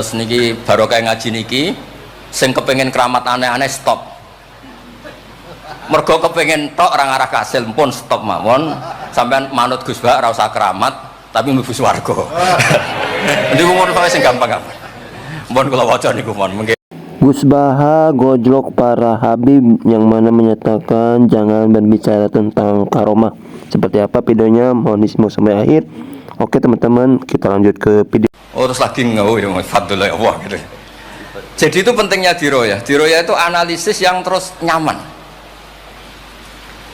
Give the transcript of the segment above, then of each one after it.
Terus niki barokah ngaji niki sing kepengen keramat aneh-aneh stop. Mergo kepengen tok orang arah kasil pun stop mawon. Sampean manut Gus Bah ora usah keramat tapi mlebu swarga. Niku mun sing gampang-gampang. Mohon kula waca niku mohon. Gus Baha gojlok para Habib yang mana menyatakan jangan berbicara tentang karomah. Seperti apa videonya? Mohon disimak sampai akhir. Oke teman-teman, kita lanjut ke video. Oh terus lagi ya fadlullah Allah gitu. Jadi itu pentingnya diroya. Diroya itu analisis yang terus nyaman.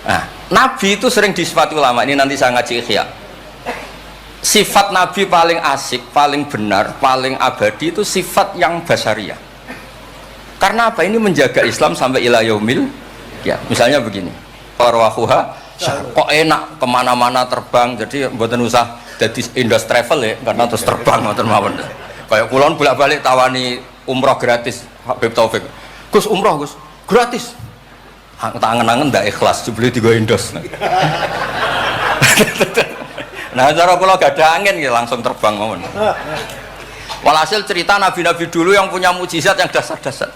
Nah, Nabi itu sering disifati ulama. Ini nanti saya ngaji Ikhya. Sifat Nabi paling asik, paling benar, paling abadi itu sifat yang basyariah. Karena apa? Ini menjaga Islam sampai ila yaumil ya. Misalnya begini, arwahuha kok enak kemana-mana terbang, jadi mboten usah jadi Indos Travel ya, karena terus terbang mboten mawon. Kayak kulon bolak-balik tawani umroh gratis Habib Taufik. Gus umroh Gus, gratis. Tangan-tangan ndak ikhlas dibeli 3 Indos. Nah, cara kula gak ada angin ya langsung terbang mawon. Walhasil cerita nabi-nabi dulu yang punya mukjizat yang dasar-dasar.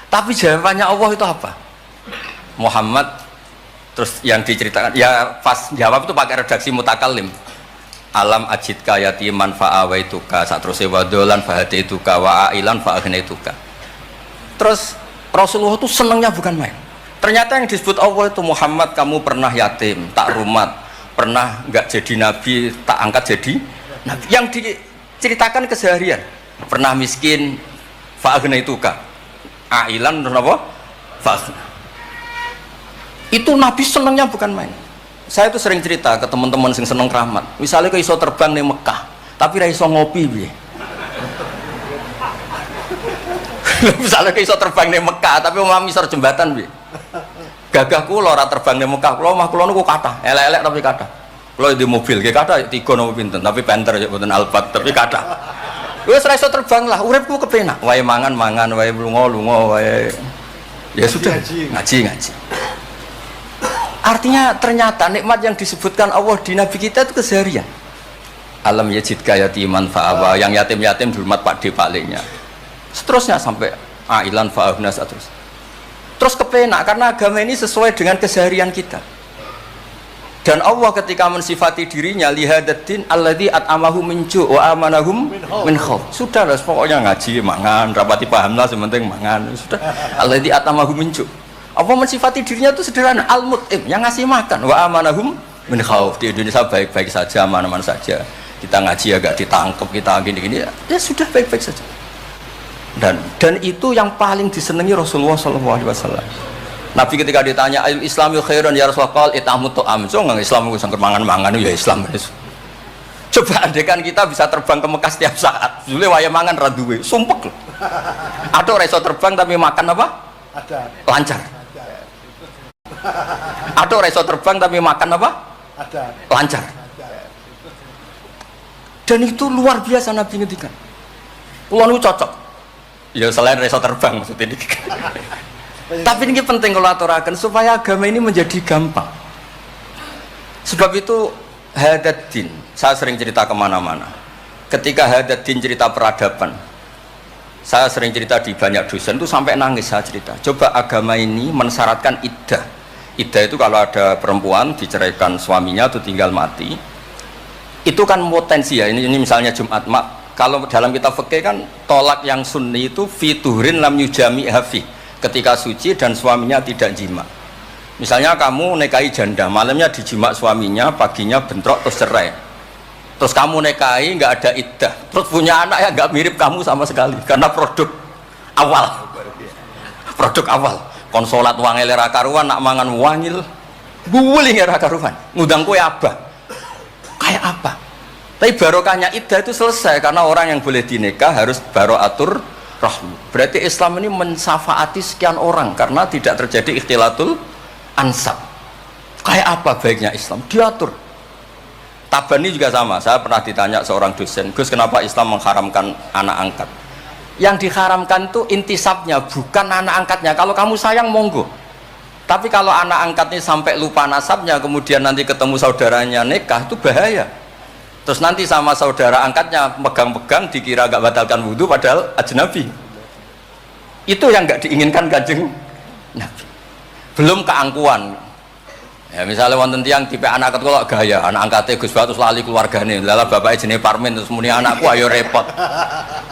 Tapi jawabannya Allah itu apa? Muhammad terus yang diceritakan ya pas jawab itu pakai redaksi mutakallim. Alam ajidka yatiman fa'awaituka satruse wadolan fahadaituka wa ailan fa'agnaituka. Terus Rasulullah itu senangnya bukan main. Ternyata yang disebut Allah itu Muhammad kamu pernah yatim, tak rumat, pernah enggak jadi nabi, tak angkat jadi nabi. Yang diceritakan keseharian, pernah miskin fa'agnaituka. Ailan apa? Fa'agna. Itu nabi senangnya bukan main. Saya itu sering cerita ke teman-teman yang seneng keramat. Misalnya ke iso terbang di Mekah, tapi ra iso ngopi piye. Misalnya ke iso terbang di Mekah, tapi mau misor jembatan piye. Gagah kula ora terbang di Mekah, kula mah kula niku kathah, elek-elek tapi kathah. Kula di mobil ge kathah 3 nopo pinten, tapi penter ya mboten Alphard, tapi kathah. Wis ra iso terbang lah, uripku kepenak. Wae mangan-mangan, wae lunga-lunga, wae ya sudah ngaji. Artinya ternyata nikmat yang disebutkan Allah di Nabi kita itu keseharian. Alam yajidka yatiman fa'awa, yang yatim-yatim dihormat pakde palingnya. Seterusnya sampai ailan fa'ahna terus kepenak karena agama ini sesuai dengan keseharian kita. Dan Allah ketika mensifati dirinya lihadatin alladzi at'amahu min ju' wa amanahum min khauf. Sudah lah pokoknya ngaji mangan, rapati paham lah sementing mangan. Sudah alladzi at'amahu min ju'. Allah mensifati dirinya itu sederhana, al-mut'im, yang ngasih makan, wa amanahum min khauf. Di Indonesia baik-baik saja, aman-aman saja. Kita ngaji agak ditangkap, kita gini-gini, ya sudah baik-baik saja. Dan itu yang paling disenangi Rasulullah SAW. Nabi ketika ditanya, al islami khairan ya Rasulullah, itamu to'am. So nggak Islam itu sangker mangan-mangan, ya Islam. Coba andekan kita bisa terbang ke Mekah setiap saat, dulu waya mangan raduwe, sumpek loh. Ada reso terbang tapi makan apa? Ada. Lancar. Ada reso terbang tapi makan apa? Ada. Lancar. Dan itu luar biasa Nabi ngendikan. Pulau itu cocok. Ya selain reso terbang maksudnya ini. Tapi ini penting kalau aturakan supaya agama ini menjadi gampang. Sebab itu hadaddin. Saya sering cerita kemana-mana. Ketika hadaddin cerita peradaban, saya sering cerita di banyak dosen itu sampai nangis saya cerita. Coba agama ini mensyaratkan iddah. Iddah itu kalau ada perempuan diceraikan suaminya atau tinggal mati, itu kan potensi ya. Ini misalnya Jumat mak. Kalau dalam kitab fikih kan tolak yang sunni itu fiturin lam yujami hafi, ketika suci dan suaminya tidak jima. Misalnya kamu nikahi janda, malamnya dijima suaminya, paginya bentrok terus cerai. Terus kamu nikahi nggak ada iddah, terus punya anak ya nggak mirip kamu sama sekali karena produk awal. Produk awal. Konsolat wangil era karuan nak mangan wangil, buling era karuan. Ngundang kue abah. Kayak apa? Tapi barokahnya iddah itu selesai karena orang yang boleh dinikah harus baroatur rahmi. Berarti Islam ini mensafaati sekian orang karena tidak terjadi ikhtilatul ansab. Kayak apa baiknya Islam? Diatur. Tabani juga sama. Saya pernah ditanya seorang dosen, Gus kenapa Islam mengharamkan anak angkat? Yang diharamkan itu intisabnya, bukan anak angkatnya. Kalau kamu sayang monggo. Tapi kalau anak angkatnya sampai lupa nasabnya, kemudian nanti ketemu saudaranya nikah, itu bahaya. Terus nanti sama saudara angkatnya pegang-pegang dikira gak batalkan wudhu padahal ajnabi. Itu yang gak diinginkan Kanjeng Nabi. Belum keangkuhan. Ya misalnya wonten tiyang tipe anak angkat kok gaya, anak angkatnya Gus Batus lali keluargane. Lala bapaknya jenenge Parmin terus muni anakku ayo repot.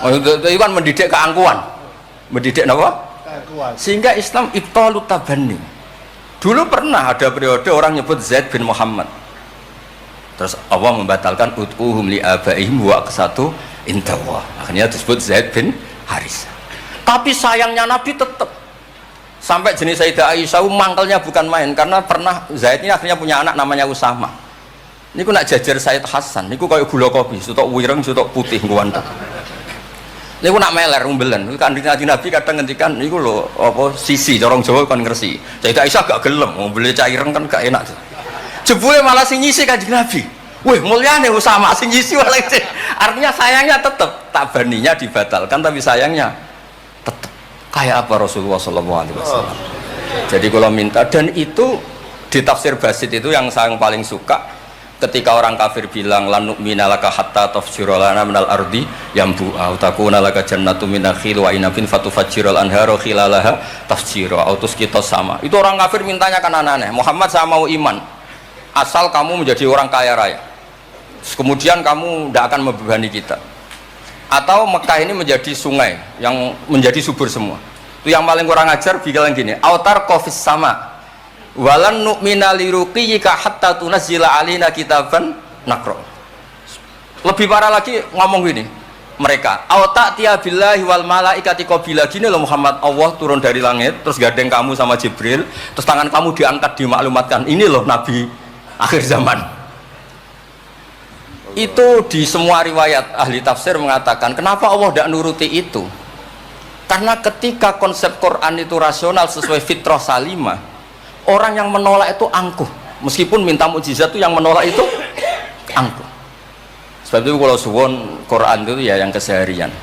Itu kan mendidik keangkuhan. Mendidik apa? Keangkuhan. Sehingga Islam ibtalut tabanni. Dulu pernah ada periode orang nyebut Zaid bin Muhammad. Terus Allah membatalkan ut'uhum li abaihim wa aqsatu indallah. Akhirnya disebut Zaid bin Haris. Tapi sayangnya Nabi tetap sampai jenis Sayyidah Aisyah mangkelnya bukan main karena pernah Zaid ini akhirnya punya anak namanya Usama. Niku nak jajar Sayyid Hasan, niku kayak gula kopi, sutok wireng, sutok putih kuwanten. Niku nak meler umbelen. Kanjeng Nabi kadang ngendikan niku lho apa sisi corong Jawa kon ngresi. Sayyidah Aisyah gak gelem, umbele cah ireng kan gak enak. Jebule malah sing nyisi Kanjeng Nabi. Wih, mulyane Usama sing nyisi malah. Artinya sayangnya tetap tabaninya dibatalkan tapi sayangnya tetap. Kayak apa Rasulullah SAW. Jadi kalau minta, dan itu di tafsir Basit itu yang saya paling suka ketika orang kafir bilang lan nu'mina laka hatta tafjura lana minal ardi yambu'a takuna laka jannatu min nakhil wa inabin fatufajjiral anharu khilalaha tafjira autus kita sama. Itu orang kafir mintanya kan aneh-aneh. Muhammad saya mau iman asal kamu menjadi orang kaya raya. Kemudian kamu tidak akan membebani kita. Atau Mekah ini menjadi sungai yang menjadi subur semua. Itu yang paling kurang ajar bilang gini, autar kofis sama walan nu'mina liruqiyika hatta tunazzila alina kitaban nakro. Lebih parah lagi ngomong gini mereka, auta tiya billahi wal malaikati qabila. Gini loh Muhammad, Allah turun dari langit terus gandeng kamu sama Jibril, terus tangan kamu diangkat dimaklumatkan, ini loh Nabi akhir zaman. Itu di semua riwayat ahli tafsir mengatakan kenapa Allah tidak nuruti itu, karena ketika konsep Quran itu rasional sesuai fitrah salimah, orang yang menolak itu angkuh, meskipun minta mukjizat itu yang menolak itu angkuh. Sebab itu kalau suwon Quran itu ya yang keseharian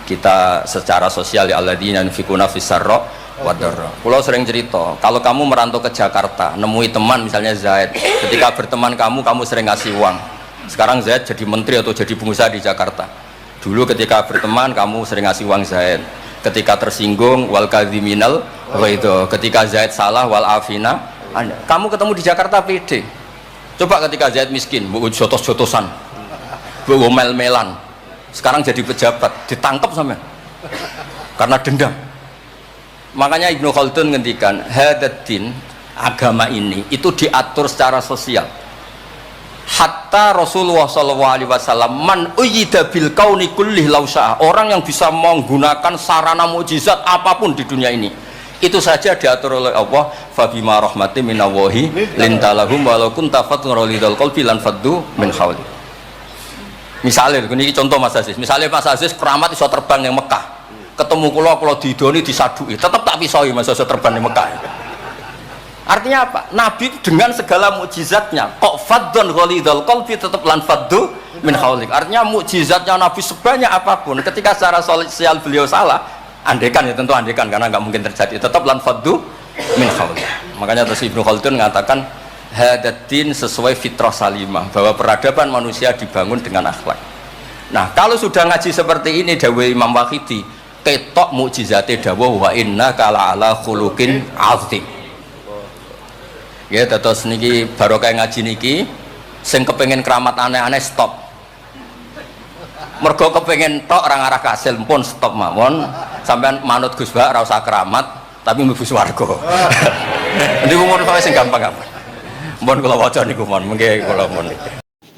kita secara sosial ya alladzina yunfikuna fis-sarra wad-dharra. Kalau sering cerita kalau kamu merantau ke Jakarta nemui teman misalnya Zaid, ketika berteman kamu sering ngasih uang. Sekarang Zaid jadi menteri atau jadi pengusaha di Jakarta. Dulu ketika berteman kamu sering ngasih uang Zaid. Ketika tersinggung wal kadhiminal ghaidha. Ketika Zaid salah wal afina. Kamu ketemu di Jakarta pede. Coba ketika Zaid miskin, mbok jotos-jotosan. Mbok mel-melan. Sekarang jadi pejabat, ditangkap sama. Karena dendam. Makanya Ibnu Khaldun ngendikan, hadatin agama ini itu diatur secara sosial. Hatta Rasulullah SAW man uyyida bil kauni kullih lausah, orang yang bisa menggunakan sarana mukjizat apapun di dunia ini itu saja diatur oleh Allah. Fabima rahmatin minallahi lintalahum walau kunta fatun ghalidhal qalbi lan faddu min hawli. Misalnya ini contoh Mas Aziz, misalnya Mas Aziz keramat iso terbang yang Mekah, ketemu kula didoni disadui tetap tak pisoi Mas iso terbang di Mekah. Artinya apa? Nabi dengan segala mukjizatnya kok faddun ghalidhal qalbi tetap lan faddu min haulik. Artinya mukjizatnya Nabi sebanyak apapun ketika secara sosial beliau salah, andekan ya tentu andekan karena nggak mungkin terjadi, tetap lan faddu min haulik. Makanya terus Ibnu Khaldun mengatakan hadatin sesuai fitrah salimah, bahwa peradaban manusia dibangun dengan akhlak. Nah kalau sudah ngaji seperti ini dawuh Imam Waqidi ketok mukjizate dawuh wa inna kala ala khuluqin azim. Ya, terus niki barokah ngaji niki, sing kepengen keramat aneh-aneh stop. Mergo kepengen tok orang arah kasil pun stop mawon. Sampean manut Gus Ba ora usah keramat, tapi mlebu swarga. Niku mun kok sing gampang apa. Mun kula waca niku mon, mengke kula mon.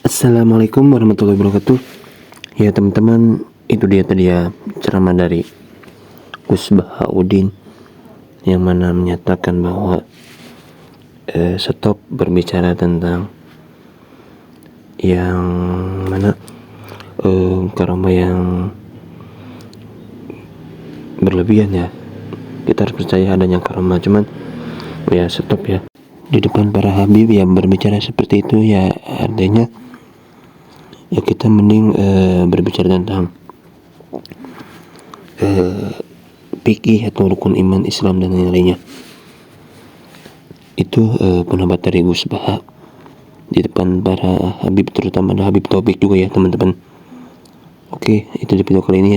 Assalamualaikum warahmatullahi wabarakatuh. Ya teman-teman, itu dia tadi ya ceramah dari Gus Bahauddin yang mana menyatakan bahwa stop berbicara tentang yang mana karomah yang berlebihan ya. Kita harus percaya adanya karomah, cuman ya stop ya di depan para habib yang berbicara seperti itu ya. Artinya ya kita mending berbicara tentang fikih atau rukun iman Islam dan lain-lainnya. Itu pendapat dari Gus Baha di depan para Habib, terutama ada Habib Taufik juga ya teman-teman. Oke, itu di video kali ini ya.